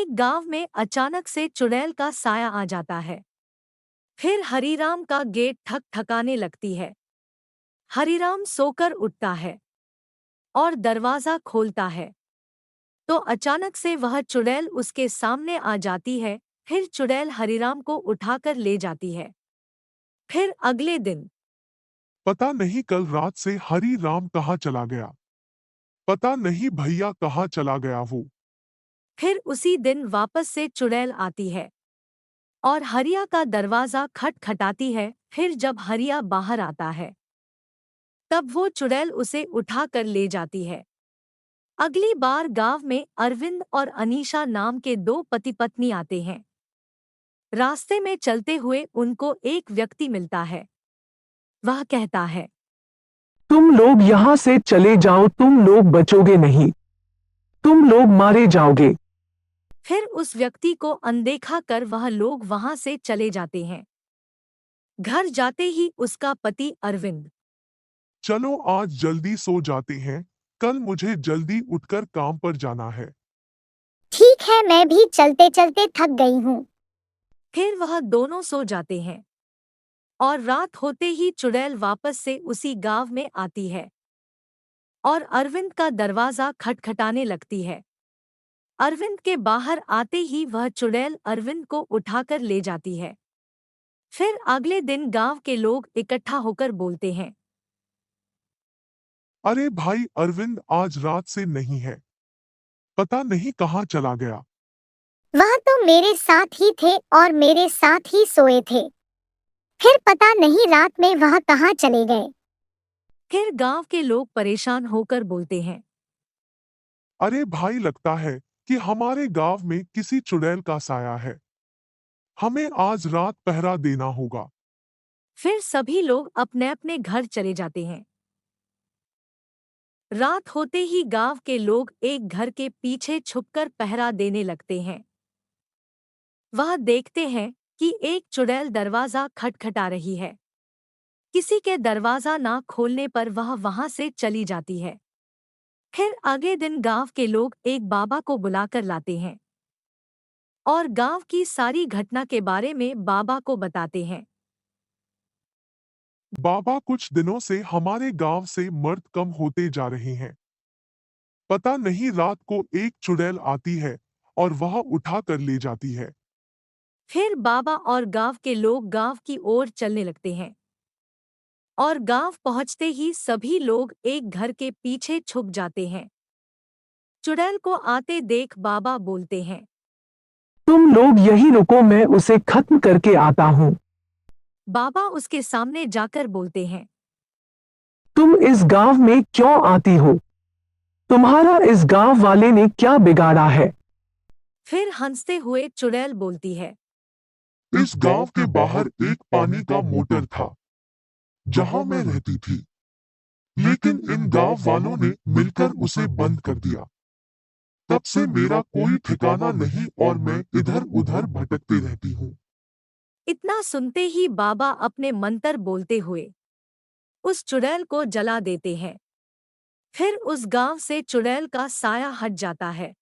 एक गांव में अचानक से चुड़ैल का साया आ जाता है। फिर हरीराम का गेट ठक ठकाने लगती है। हरीराम सोकर उठता है और दरवाजा खोलता है तो अचानक से वह चुड़ैल उसके सामने आ जाती है। फिर चुड़ैल हरीराम को उठाकर ले जाती है। फिर अगले दिन पता नहीं कल रात से हरी राम कहाँ चला गया। पता नहीं भैया कहाँ चला गया वो। फिर उसी दिन वापस से चुड़ैल आती है और हरिया का दरवाजा खटखटाती है। फिर जब हरिया बाहर आता है तब वो चुड़ैल उसे उठाकर ले जाती है। अगली बार गांव में अरविंद और अनीशा नाम के दो पति पत्नी आते हैं। रास्ते में चलते हुए उनको एक व्यक्ति मिलता है। वह कहता है, तुम लोग यहाँ से चले जाओ, तुम लोग बचोगे नहीं, तुम लोग मारे जाओगे। फिर उस व्यक्ति को अनदेखा कर वह लोग वहां से चले जाते हैं। घर जाते ही उसका पति अरविंद, चलो आज जल्दी सो जाते हैं, कल मुझे जल्दी उठकर काम पर जाना है। ठीक है, मैं भी चलते चलते थक गई हूँ। फिर वह दोनों सो जाते हैं और रात होते ही चुड़ैल वापस से उसी गांव में आती है और अरविंद का दरवाजा खटखटाने लगती है। अरविंद के बाहर आते ही वह चुड़ैल अरविंद को उठाकर ले जाती है। फिर अगले दिन गांव के लोग इकट्ठा होकर बोलते हैं, अरे भाई अरविंद आज रात से नहीं है, पता नहीं कहाँ चला गया। वह तो मेरे साथ ही थे और मेरे साथ ही सोए थे, फिर पता नहीं रात में वह कहाँ चले गए। फिर गांव के लोग परेशान होकर बोलते हैं, अरे भाई लगता है कि हमारे गांव में किसी चुड़ैल का साया है, हमें आज रात पहरा देना होगा। फिर सभी लोग अपने अपने घर चले जाते हैं। रात होते ही गांव के लोग एक घर के पीछे छुपकर पहरा देने लगते हैं। वह देखते हैं कि एक चुड़ैल दरवाजा खटखटा रही है। किसी के दरवाजा ना खोलने पर वह वहां से चली जाती है। फिर अगले दिन गांव के लोग एक बाबा को बुलाकर लाते हैं और गांव की सारी घटना के बारे में बाबा को बताते हैं। बाबा कुछ दिनों से हमारे गांव से मर्द कम होते जा रहे हैं। पता नहीं रात को एक चुड़ैल आती है और वह उठा कर ले जाती है। फिर बाबा और गांव के लोग गांव की ओर चलने लगते हैं और गांव पहुंचते ही सभी लोग एक घर के पीछे छुप जाते हैं। चुड़ैल को आते देख बाबा बोलते हैं, तुम लोग यही रुको, मैं उसे खत्म करके आता हूँ। बाबा उसके सामने जाकर बोलते हैं, तुम इस गांव में क्यों आती हो? तुम्हारा इस गांव वाले ने क्या बिगाड़ा है? फिर हंसते हुए चुड़ैल बोलती है, इस गांव के बाहर एक पानी का मोटर था जहां मैं रहती थी, लेकिन इन गांव वालों ने मिलकर उसे बंद कर दिया। तब से मेरा कोई ठिकाना नहीं और मैं इधर उधर भटकती रहती हूँ। इतना सुनते ही बाबा अपने मंत्र बोलते हुए उस चुड़ैल को जला देते हैं। फिर उस गांव से चुड़ैल का साया हट जाता है।